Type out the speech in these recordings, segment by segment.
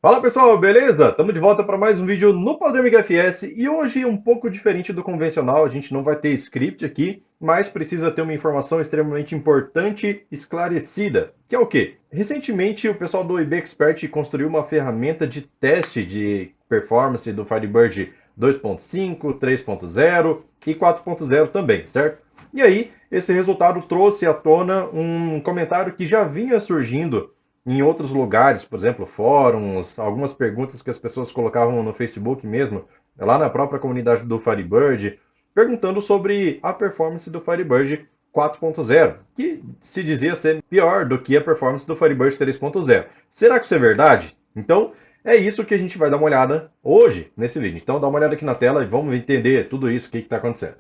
Fala pessoal, beleza? Estamos de volta para mais um vídeo no Podremic FS e hoje um pouco diferente do convencional, a gente não vai ter script aqui, mas precisa ter uma informação extremamente importante esclarecida, que é o quê? Recentemente o pessoal do IB Expert construiu uma ferramenta de teste de performance do Firebird 2.5, 3.0 e 4.0 também, certo? E aí, esse resultado trouxe à tona um comentário que já vinha surgindo em outros lugares, por exemplo, fóruns, algumas perguntas que as pessoas colocavam no Facebook mesmo, lá na própria comunidade do Firebird, perguntando sobre a performance do Firebird 4.0, que se dizia ser pior do que a performance do Firebird 3.0. Será que isso é verdade? Então, é isso que a gente vai dar uma olhada hoje nesse vídeo. Então, dá uma olhada aqui na tela e vamos entender tudo isso, o que está acontecendo.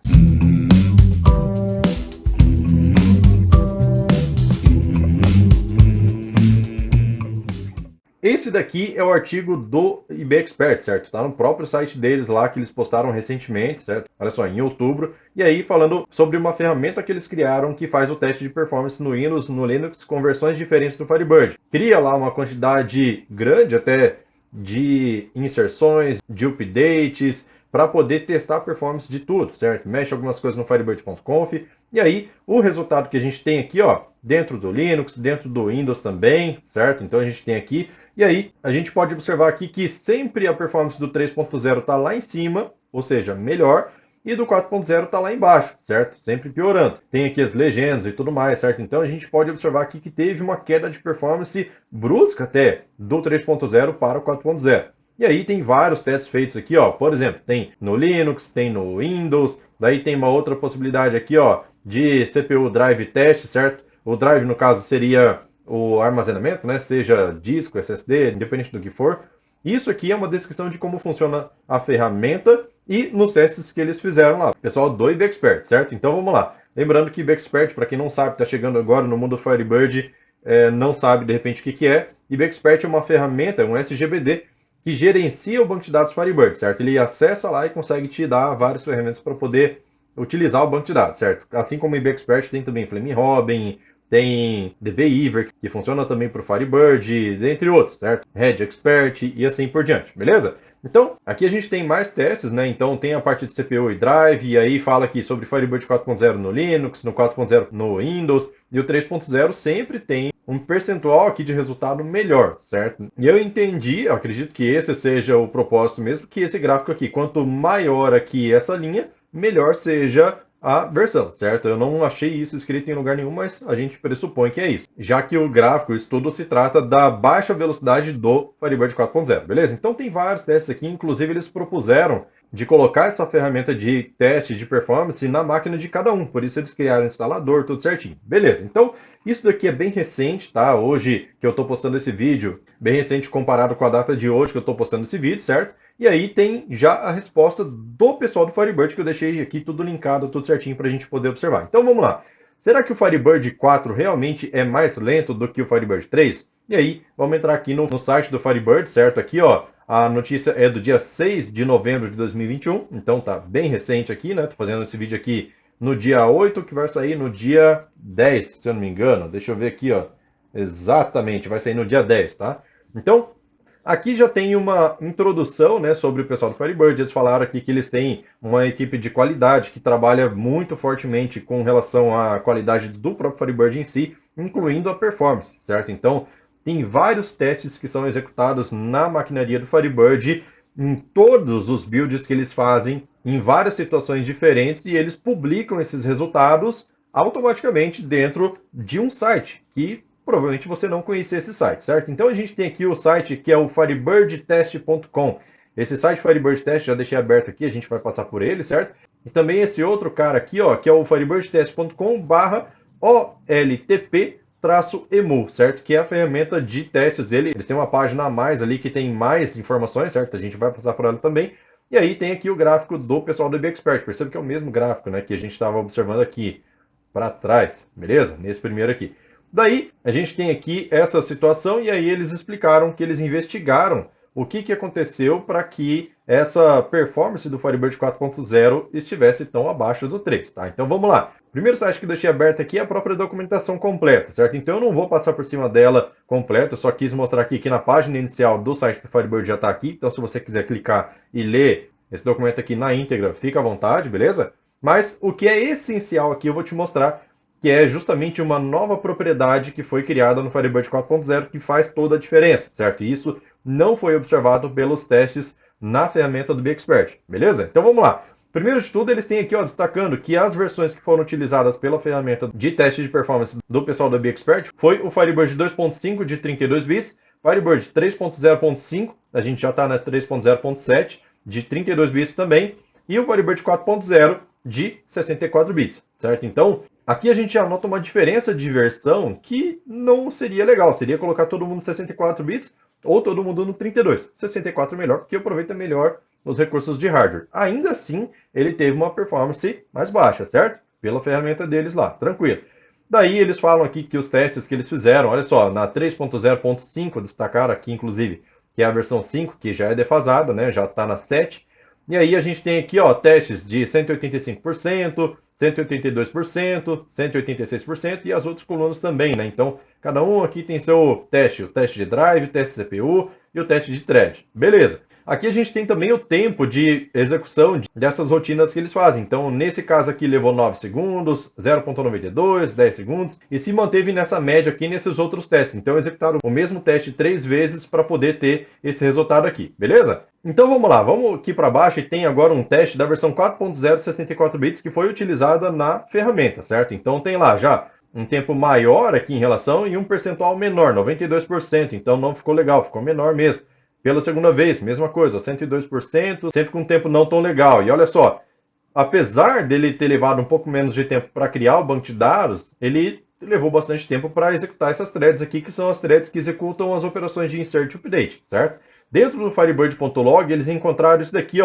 Esse daqui é o artigo do IB Expert, certo? Está no próprio site deles lá que eles postaram recentemente, certo? Olha só, em outubro. E aí falando sobre uma ferramenta que eles criaram que faz o teste de performance no Windows, no Linux, com versões diferentes do Firebird. Cria lá uma quantidade grande até de inserções, de updates, para poder testar a performance de tudo, certo? Mexe algumas coisas no firebird.conf. E aí, o resultado que a gente tem aqui, ó, dentro do Linux, dentro do Windows também, certo? Então a gente tem aqui. E aí, a gente pode observar aqui que sempre a performance do 3.0 está lá em cima, ou seja, melhor, e do 4.0 está lá embaixo, certo? Sempre piorando. Tem aqui as legendas e tudo mais, certo? Então a gente pode observar aqui que teve uma queda de performance brusca até do 3.0 para o 4.0. E aí tem vários testes feitos aqui, ó. Por exemplo, tem no Linux, tem no Windows, daí tem uma outra possibilidade aqui, ó, de CPU Drive Test, certo? O drive, no caso, seria o armazenamento, né? Seja disco, SSD, independente do que for. Isso aqui é uma descrição de como funciona a ferramenta e nos testes que eles fizeram lá. Pessoal do IB Expert, certo? Então vamos lá. Lembrando que IB Expert, para quem não sabe, está chegando agora no mundo do Firebird, não sabe de repente o que é. IB Expert é uma ferramenta, um SGBD, que gerencia o banco de dados Firebird, certo? Ele acessa lá e consegue te dar várias ferramentas para poder utilizar o banco de dados, certo? Assim como o IB Expert tem também Flame Robin, tem DBeaver, que funciona também para o Firebird, dentre outros, certo? Red Expert e assim por diante, beleza? Então, aqui a gente tem mais testes, né? Então tem a parte de CPU e Drive, e aí fala aqui sobre Firebird 4.0 no Linux, no 4.0 no Windows, e o 3.0 sempre tem um percentual aqui de resultado melhor, certo? E eu entendi, eu acredito que esse seja o propósito mesmo, que esse gráfico aqui, quanto maior aqui essa linha, melhor seja a versão, certo? Eu não achei isso escrito em lugar nenhum, mas a gente pressupõe que é isso. Já que o gráfico, isso tudo se trata da baixa velocidade do Firebird 4.0, beleza? Então tem vários testes aqui, inclusive eles propuseram de colocar essa ferramenta de teste de performance na máquina de cada um, por isso eles criaram o instalador, tudo certinho. Beleza, então isso daqui é bem recente, tá? Hoje que eu estou postando esse vídeo, bem recente comparado com a data de hoje que eu estou postando esse vídeo, certo? E aí tem já a resposta do pessoal do Firebird, que eu deixei aqui tudo linkado, tudo certinho para a gente poder observar. Então vamos lá. Será que o Firebird 4 realmente é mais lento do que o Firebird 3? E aí, vamos entrar aqui no site do Firebird, certo? Aqui, ó, a notícia é do dia 6 de novembro de 2021, então tá bem recente aqui, né? Tô fazendo esse vídeo aqui no dia 8, que vai sair no dia 10, se eu não me engano. Deixa eu ver aqui, ó. Exatamente, vai sair no dia 10, tá? Então, aqui já tem uma introdução, né, sobre o pessoal do Firebird. Eles falaram aqui que eles têm uma equipe de qualidade que trabalha muito fortemente com relação à qualidade do próprio Firebird em si, incluindo a performance, certo? Então, tem vários testes que são executados na maquinaria do Firebird, em todos os builds que eles fazem, em várias situações diferentes, e eles publicam esses resultados automaticamente dentro de um site, que provavelmente você não conhecia esse site, certo? Então a gente tem aqui o site que é o firebirdtest.com. Esse site Firebird Test já deixei aberto aqui, a gente vai passar por ele, certo? E também esse outro cara aqui, ó, que é o firebirdtest.com/oltp-emu, certo? Que é a ferramenta de testes dele. Eles têm uma página a mais ali que tem mais informações, certo? A gente vai passar por ela também. E aí tem aqui o gráfico do pessoal do IB Expert. Perceba que é o mesmo gráfico, né, que a gente estava observando aqui para trás, beleza? Nesse primeiro aqui. Daí, a gente tem aqui essa situação e aí eles explicaram que eles investigaram o que aconteceu para que essa performance do Firebird 4.0 estivesse tão abaixo do 3, tá? Então vamos lá. O primeiro site que eu deixei aberto aqui é a própria documentação completa, certo? Então eu não vou passar por cima dela completa, eu só quis mostrar aqui que na página inicial do site do Firebird já está aqui, então se você quiser clicar e ler esse documento aqui na íntegra, fica à vontade, beleza? Mas o que é essencial aqui eu vou te mostrar, que é justamente uma nova propriedade que foi criada no Firebird 4.0 que faz toda a diferença, certo? E isso não foi observado pelos testes na ferramenta do BXpert, beleza? Então vamos lá. Primeiro de tudo, eles têm aqui destacando que as versões que foram utilizadas pela ferramenta de teste de performance do pessoal da BXpert foi o Firebird 2.5 de 32 bits, Firebird 3.0.5, a gente já está na 3.0.7 de 32 bits também, e o Firebird 4.0 de 64 bits, certo? Então, aqui a gente anota uma diferença de versão que não seria legal. Seria colocar todo mundo no 64 bits ou todo mundo no 32. 64 é melhor, porque aproveita melhor os recursos de hardware. Ainda assim, ele teve uma performance mais baixa, certo? Pela ferramenta deles lá, tranquilo. Daí eles falam aqui que os testes que eles fizeram, olha só, na 3.0.5, destacaram aqui inclusive, que é a versão 5, que já é defasada, né? Já está na 7. E aí a gente tem aqui testes de 185%, 182%, 186% e as outras colunas também, né? Então, cada um aqui tem seu teste, o teste de drive, o teste de CPU e o teste de thread. Beleza. Aqui a gente tem também o tempo de execução dessas rotinas que eles fazem. Então, nesse caso aqui levou 9 segundos, 0.92, 10 segundos e se manteve nessa média aqui nesses outros testes. Então, executaram o mesmo teste 3 vezes para poder ter esse resultado aqui, beleza? Então vamos lá, vamos aqui para baixo e tem agora um teste da versão 4.0 64 bits que foi utilizada na ferramenta, certo? Então tem lá já um tempo maior aqui em relação e um percentual menor, 92%, então não ficou legal, ficou menor mesmo. Pela segunda vez, mesma coisa, 102%, sempre com um tempo não tão legal. E olha só, apesar dele ter levado um pouco menos de tempo para criar o banco de dados, ele levou bastante tempo para executar essas threads aqui, que são as threads que executam as operações de insert e update, certo? Dentro do Firebird.log, eles encontraram isso daqui,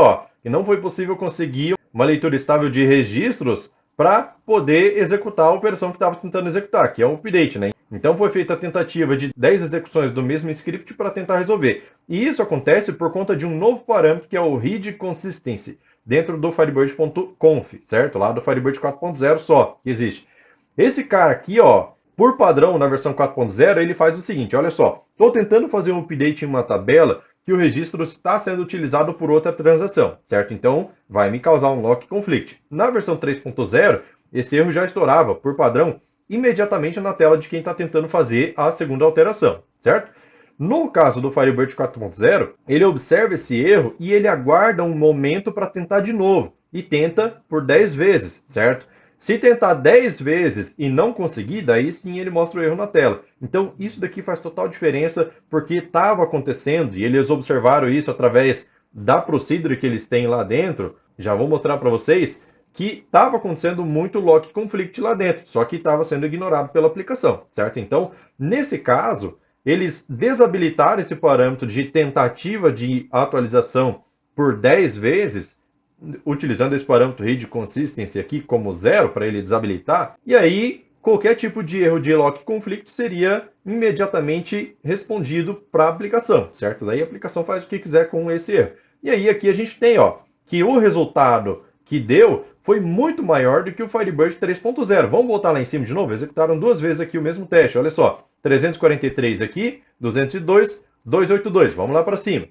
que não foi possível conseguir uma leitura estável de registros para poder executar a operação que estava tentando executar, que é um update, né? Então foi feita a tentativa de 10 execuções do mesmo script para tentar resolver. E isso acontece por conta de um novo parâmetro que é o read consistency, dentro do Firebird.conf, certo? Lá do Firebird 4.0 só que existe. Esse cara aqui, por padrão, na versão 4.0, ele faz o seguinte, olha só. Estou tentando fazer um update em uma tabela que o registro está sendo utilizado por outra transação, certo? Então, vai me causar um lock conflict. Na versão 3.0, esse erro já estourava, por padrão, imediatamente na tela de quem está tentando fazer a segunda alteração, certo? No caso do Firebird 4.0, ele observa esse erro e ele aguarda um momento para tentar de novo. E tenta por 10 vezes, certo? Se tentar 10 vezes e não conseguir, daí sim ele mostra o erro na tela. Então isso daqui faz total diferença porque estava acontecendo e eles observaram isso através da procedure que eles têm lá dentro. Já vou mostrar para vocês que estava acontecendo muito lock conflict lá dentro, só que estava sendo ignorado pela aplicação, certo? Então, nesse caso, eles desabilitaram esse parâmetro de tentativa de atualização por 10 vezes, utilizando esse parâmetro read consistency aqui como 0 para ele desabilitar, e aí qualquer tipo de erro de lock conflict seria imediatamente respondido para a aplicação, certo? Daí a aplicação faz o que quiser com esse erro. E aí aqui a gente tem que o resultado que deu foi muito maior do que o Firebird 3.0. Vamos voltar lá em cima de novo? Executaram 2 vezes aqui o mesmo teste, olha só. 343 aqui, 202, 282. Vamos lá para cima.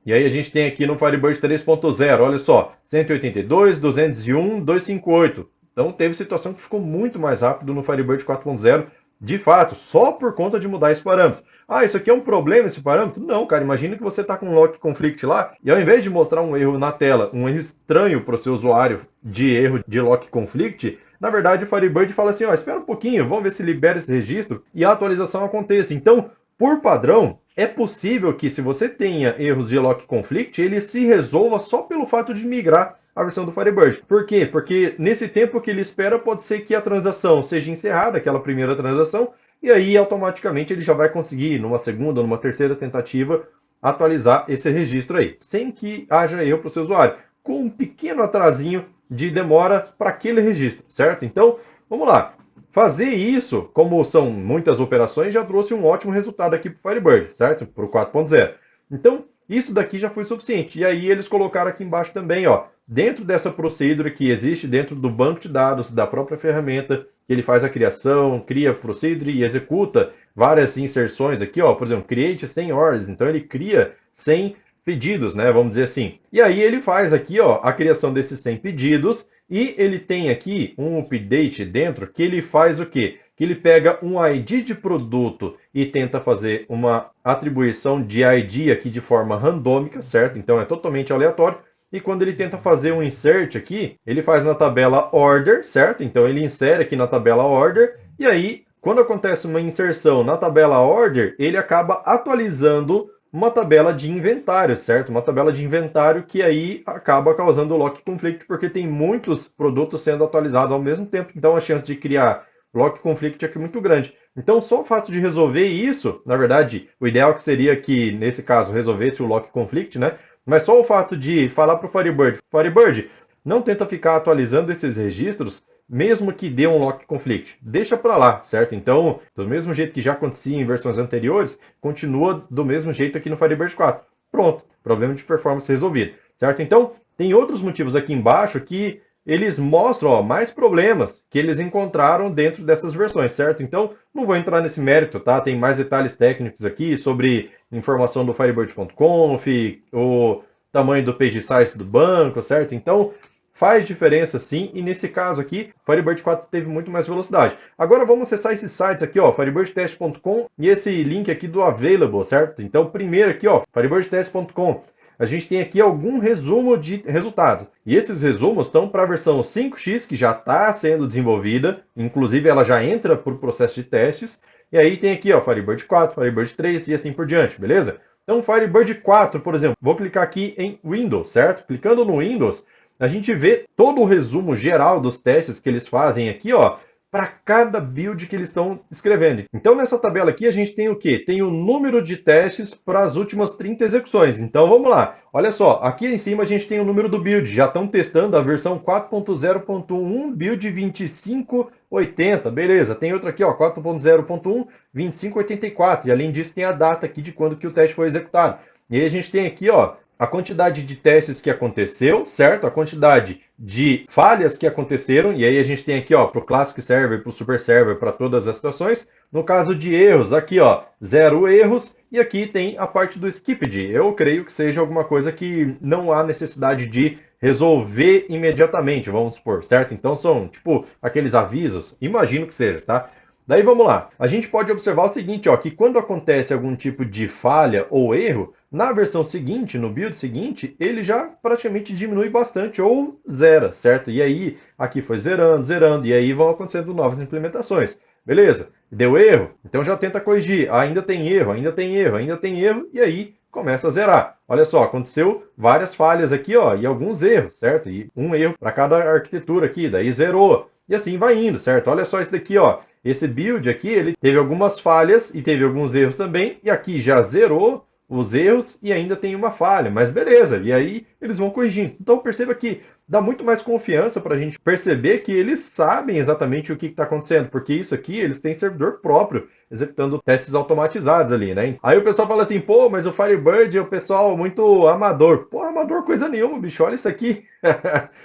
E aí a gente tem aqui no Firebird 3.0, olha só, 182, 201, 258. Então teve situação que ficou muito mais rápido no Firebird 4.0, de fato, só por conta de mudar esse parâmetro. Ah, isso aqui é um problema, esse parâmetro? Não, cara, imagina que você está com um lock conflict lá, e ao invés de mostrar um erro na tela, um erro estranho para o seu usuário de erro de lock conflict, na verdade o Firebird fala assim, espera um pouquinho, vamos ver se libera esse registro e a atualização aconteça. Então, por padrão, é possível que se você tenha erros de lock conflict, ele se resolva só pelo fato de migrar a versão do Firebird. Por quê? Porque nesse tempo que ele espera, pode ser que a transação seja encerrada, aquela primeira transação, e aí automaticamente ele já vai conseguir, numa segunda ou numa terceira tentativa, atualizar esse registro aí, sem que haja erro para o seu usuário, com um pequeno atrasinho de demora para aquele registro, certo? Então, vamos lá. Fazer isso, como são muitas operações, já trouxe um ótimo resultado aqui para o Firebird, certo? Para o 4.0. Então, Isso daqui já foi suficiente. E aí eles colocaram aqui embaixo também, ó, dentro dessa procedure que existe dentro do banco de dados da própria ferramenta, que ele faz a criação, cria procedure e executa várias inserções aqui, ó, por exemplo, create 100 orders, então ele cria 100 pedidos, né, vamos dizer assim. E aí ele faz aqui, ó, a criação desses 100 pedidos e ele tem aqui um update dentro que ele faz o quê? Que ele pega um ID de produto e tenta fazer uma atribuição de ID aqui de forma randômica, certo? Então é totalmente aleatório. E quando ele tenta fazer um insert aqui, ele faz na tabela order, certo? Então ele insere aqui na tabela order, e aí, quando acontece uma inserção na tabela order, ele acaba atualizando uma tabela de inventário, certo? Uma tabela de inventário que aí acaba causando lock conflict, porque tem muitos produtos sendo atualizados ao mesmo tempo, então a chance de criar lock conflict aqui é muito grande. Então, só o fato de resolver isso, na verdade, o ideal que seria que, nesse caso, resolvesse o lock conflict, né? Mas só o fato de falar para o Firebird, Firebird, não tenta ficar atualizando esses registros, mesmo que dê um lock conflict. Deixa para lá, certo? Então, do mesmo jeito que já acontecia em versões anteriores, continua do mesmo jeito aqui no Firebird 4. Pronto, problema de performance resolvido, certo? Então, tem outros motivos aqui embaixo que eles mostram, ó, mais problemas que eles encontraram dentro dessas versões, certo? Então, não vou entrar nesse mérito, tá? Tem mais detalhes técnicos aqui sobre informação do Firebird.conf, o tamanho do page size do banco, certo? Então, faz diferença sim, e nesse caso aqui, o Firebird 4 teve muito mais velocidade. Agora vamos acessar esses sites aqui, ó, firebirdtest.com e esse link aqui do Available, certo? Então, primeiro aqui, ó, firebirdtest.com. A gente tem aqui algum resumo de resultados. E esses resumos estão para a versão 5x, que já está sendo desenvolvida, inclusive ela já entra para o processo de testes. E aí tem aqui, ó, Firebird 4, Firebird 3 e assim por diante, beleza? Então, Firebird 4, por exemplo, vou clicar aqui em Windows, certo? Clicando no Windows, a gente vê todo o resumo geral dos testes que eles fazem aqui, ó, para cada build que eles estão escrevendo. Então, nessa tabela aqui, a gente tem o quê? Tem o número de testes para as últimas 30 execuções. Então, vamos lá. Olha só, aqui em cima a gente tem o número do build. Já estão testando a versão 4.0.1, build 2580. Beleza, tem outra aqui, ó, 4.0.1, 2584. E além disso, tem a data aqui de quando que o teste foi executado. E aí a gente tem aqui, ó, a quantidade de testes que aconteceu, certo? A quantidade de falhas que aconteceram, e aí a gente tem aqui, ó, para o Classic Server, para o Super Server, para todas as situações. No caso de erros, aqui, ó, 0 erros, e aqui tem a parte do skipped. Eu creio que seja alguma coisa que não há necessidade de resolver imediatamente, vamos supor, certo? Então são, tipo, aqueles avisos, imagino que seja, tá? Daí vamos lá. A gente pode observar o seguinte, ó, que quando acontece algum tipo de falha ou erro, na versão seguinte, no build seguinte, ele já praticamente diminui bastante ou zera, certo? E aí, aqui foi zerando, zerando, e aí vão acontecendo novas implementações. Beleza? Deu erro? Então já tenta corrigir. Ainda tem erro, ainda tem erro, ainda tem erro, e aí começa a zerar. Olha só, aconteceu várias falhas aqui, ó, e alguns erros, certo? E um erro para cada arquitetura aqui, daí zerou. E assim vai indo, certo? Olha só isso daqui, ó. Esse build aqui, ele teve algumas falhas e teve alguns erros também, e aqui já zerou os erros e ainda tem uma falha, mas beleza, e aí eles vão corrigindo. Então perceba que dá muito mais confiança para a gente perceber que eles sabem exatamente o que está acontecendo, porque isso aqui eles têm servidor próprio, executando testes automatizados ali, né? Aí o pessoal fala assim, pô, mas o Firebird é o pessoal muito amador. Pô, amador coisa nenhuma, bicho, olha isso aqui.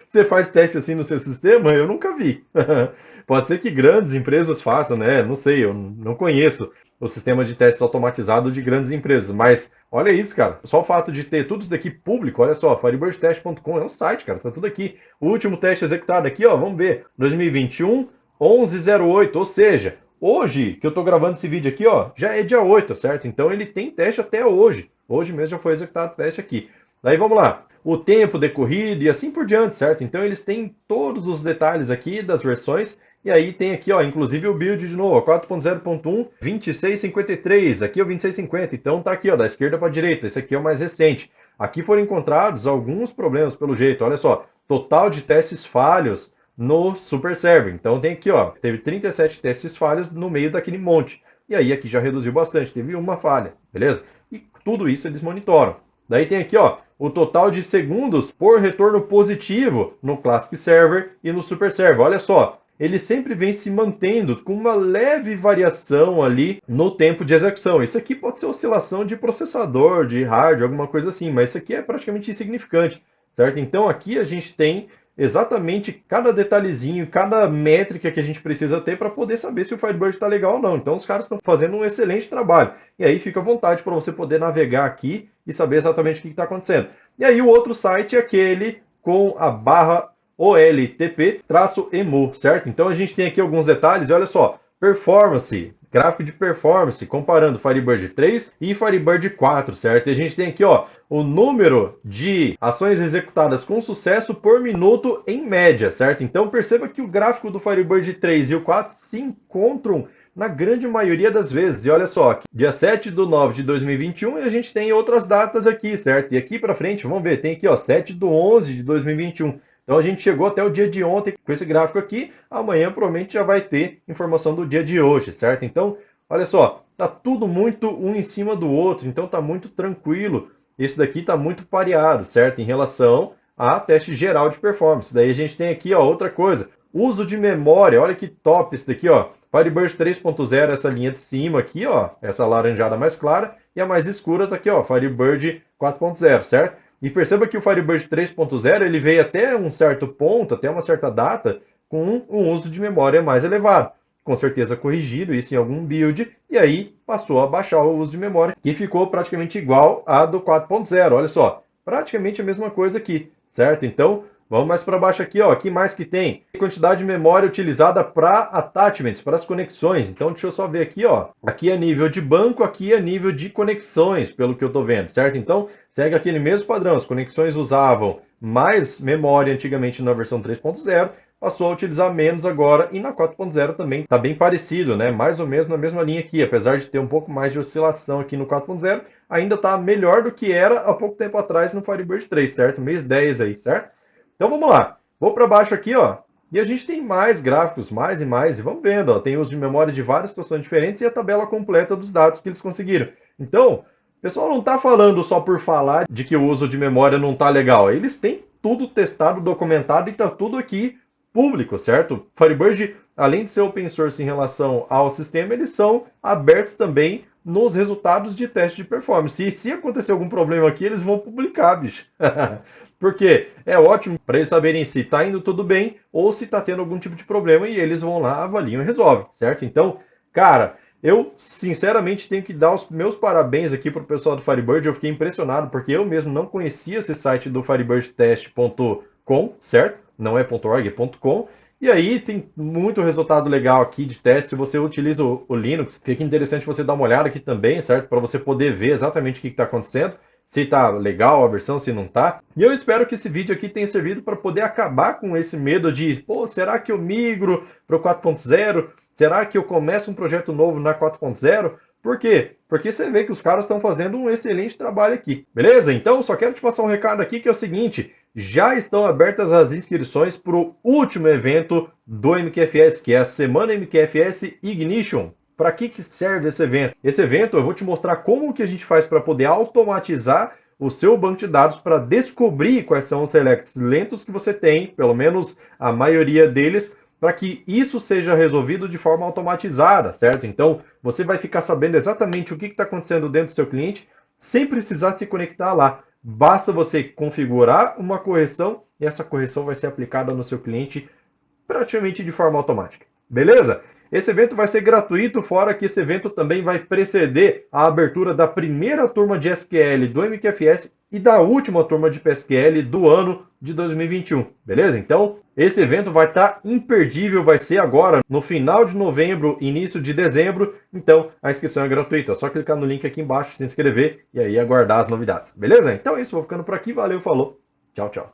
Você faz teste assim no seu sistema? Eu nunca vi. Pode ser que grandes empresas façam, né? Não sei, eu não conheço o sistema de testes automatizado de grandes empresas. Mas olha isso, cara. Só o fato de ter tudo isso daqui público, olha só, firebirdtest.com é um site, cara. Tá tudo aqui. O último teste executado aqui, ó, vamos ver. 2021, 11/08, ou seja, hoje que eu tô gravando esse vídeo aqui, ó, já é dia 8, certo? Então ele tem teste até hoje. Hoje mesmo já foi executado o teste aqui. Daí vamos lá. O tempo decorrido e assim por diante, certo? Então eles têm todos os detalhes aqui das versões. E aí tem aqui, ó, inclusive o build de novo, 4.0.1, 2653, aqui é o 2650, então tá aqui, ó, da esquerda para a direita, esse aqui é o mais recente. Aqui foram encontrados alguns problemas pelo jeito, olha só, total de testes falhos no Super Server. Então tem aqui, ó, teve 37 testes falhos no meio daquele monte. E aí aqui já reduziu bastante, teve uma falha, beleza? E tudo isso eles monitoram. Daí tem aqui, ó, o total de segundos por retorno positivo no Classic Server e no Super Server. Olha só, ele sempre vem se mantendo com uma leve variação ali no tempo de execução. Isso aqui pode ser oscilação de processador, de hardware, alguma coisa assim, mas isso aqui é praticamente insignificante, certo? Então aqui a gente tem exatamente cada detalhezinho, cada métrica que a gente precisa ter para poder saber se o Firebird está legal ou não. Então os caras estão fazendo um excelente trabalho. E aí fica à vontade para você poder navegar aqui e saber exatamente o que está acontecendo. E aí o outro site é aquele com a barra OLTP-EMU, certo? Então a gente tem aqui alguns detalhes, e olha só, performance, gráfico de performance, comparando Firebird 3 e Firebird 4, certo? E a gente tem aqui, ó, o número de ações executadas com sucesso por minuto em média, certo? Então perceba que o gráfico do Firebird 3 e o 4 se encontram na grande maioria das vezes. E olha só, dia 7/9/2021 e a gente tem outras datas aqui, certo? E aqui para frente, vamos ver, tem aqui, ó, 7/11/2021. Então a gente chegou até o dia de ontem com esse gráfico aqui, amanhã provavelmente já vai ter informação do dia de hoje, certo? Então, olha só, tá tudo muito um em cima do outro, então tá muito tranquilo. Esse daqui tá muito pareado, certo? Em relação a teste geral de performance. Daí a gente tem aqui, ó, outra coisa, uso de memória, olha que top esse daqui, ó. Firebird 3.0, essa linha de cima aqui, ó, essa laranjada mais clara, e a mais escura tá aqui, ó, Firebird 4.0, certo? E perceba que o Firebird 3.0 ele veio até um certo ponto, até uma certa data, com um uso de memória mais elevado. Com certeza corrigido isso em algum build, e aí passou a baixar o uso de memória, que ficou praticamente igual a do 4.0. Olha só, praticamente a mesma coisa aqui, certo? Então, vamos mais para baixo aqui, ó. Aqui mais que tem quantidade de memória utilizada para attachments, para as conexões. Então, deixa eu só ver aqui, ó. Aqui é nível de banco, aqui é nível de conexões, pelo que eu estou vendo, certo? Então, segue aquele mesmo padrão. As conexões usavam mais memória antigamente na versão 3.0, passou a utilizar menos agora, e na 4.0 também está bem parecido, né? Mais ou menos na mesma linha aqui, apesar de ter um pouco mais de oscilação aqui no 4.0, ainda está melhor do que era há pouco tempo atrás no Firebird 3, certo? Mês 10 aí, certo? Então vamos lá, vou para baixo aqui, ó, e a gente tem mais gráficos, mais e mais, e vamos vendo, ó, tem uso de memória de várias situações diferentes e a tabela completa dos dados que eles conseguiram. Então, o pessoal não está falando só por falar de que o uso de memória não está legal, eles têm tudo testado, documentado e está tudo aqui público, certo? Firebird, além de ser open source em relação ao sistema, eles são abertos também nos resultados de teste de performance. E se acontecer algum problema aqui, eles vão publicar, bicho. Porque é ótimo para eles saberem se está indo tudo bem ou se está tendo algum tipo de problema e eles vão lá, avaliam e resolvem, certo? Então, cara, eu sinceramente tenho que dar os meus parabéns aqui para o pessoal do Firebird. Eu fiquei impressionado porque eu mesmo não conhecia esse site do firebirdtest.com, certo? Não é .org, é .com. E aí tem muito resultado legal aqui de teste. Se você utiliza o Linux, fica interessante você dar uma olhada aqui também, certo? Para você poder ver exatamente o que está acontecendo. Se está legal a versão, se não está. E eu espero que esse vídeo aqui tenha servido para poder acabar com esse medo de, pô, será que eu migro para o 4.0? Será que eu começo um projeto novo na 4.0? Por quê? Porque você vê que os caras estão fazendo um excelente trabalho aqui. Beleza? Então, só quero te passar um recado aqui que é o seguinte. Já estão abertas as inscrições para o último evento do MQFS, que é a Semana MQFS Ignition. Para que serve esse evento? Esse evento eu vou te mostrar como que a gente faz para poder automatizar o seu banco de dados para descobrir quais são os selects lentos que você tem, pelo menos a maioria deles, para que isso seja resolvido de forma automatizada, certo? Então, você vai ficar sabendo exatamente o que está acontecendo dentro do seu cliente, sem precisar se conectar lá. Basta você configurar uma correção e essa correção vai ser aplicada no seu cliente praticamente de forma automática. Beleza? Esse evento vai ser gratuito, fora que esse evento também vai preceder a abertura da primeira turma de SQL do MQFS e da última turma de PSQL do ano de 2021, beleza? Então, esse evento vai estar imperdível, vai ser agora no final de novembro, início de dezembro, então a inscrição é gratuita, é só clicar no link aqui embaixo, se inscrever e aí aguardar as novidades, beleza? Então é isso, vou ficando por aqui, valeu, falou, tchau, tchau.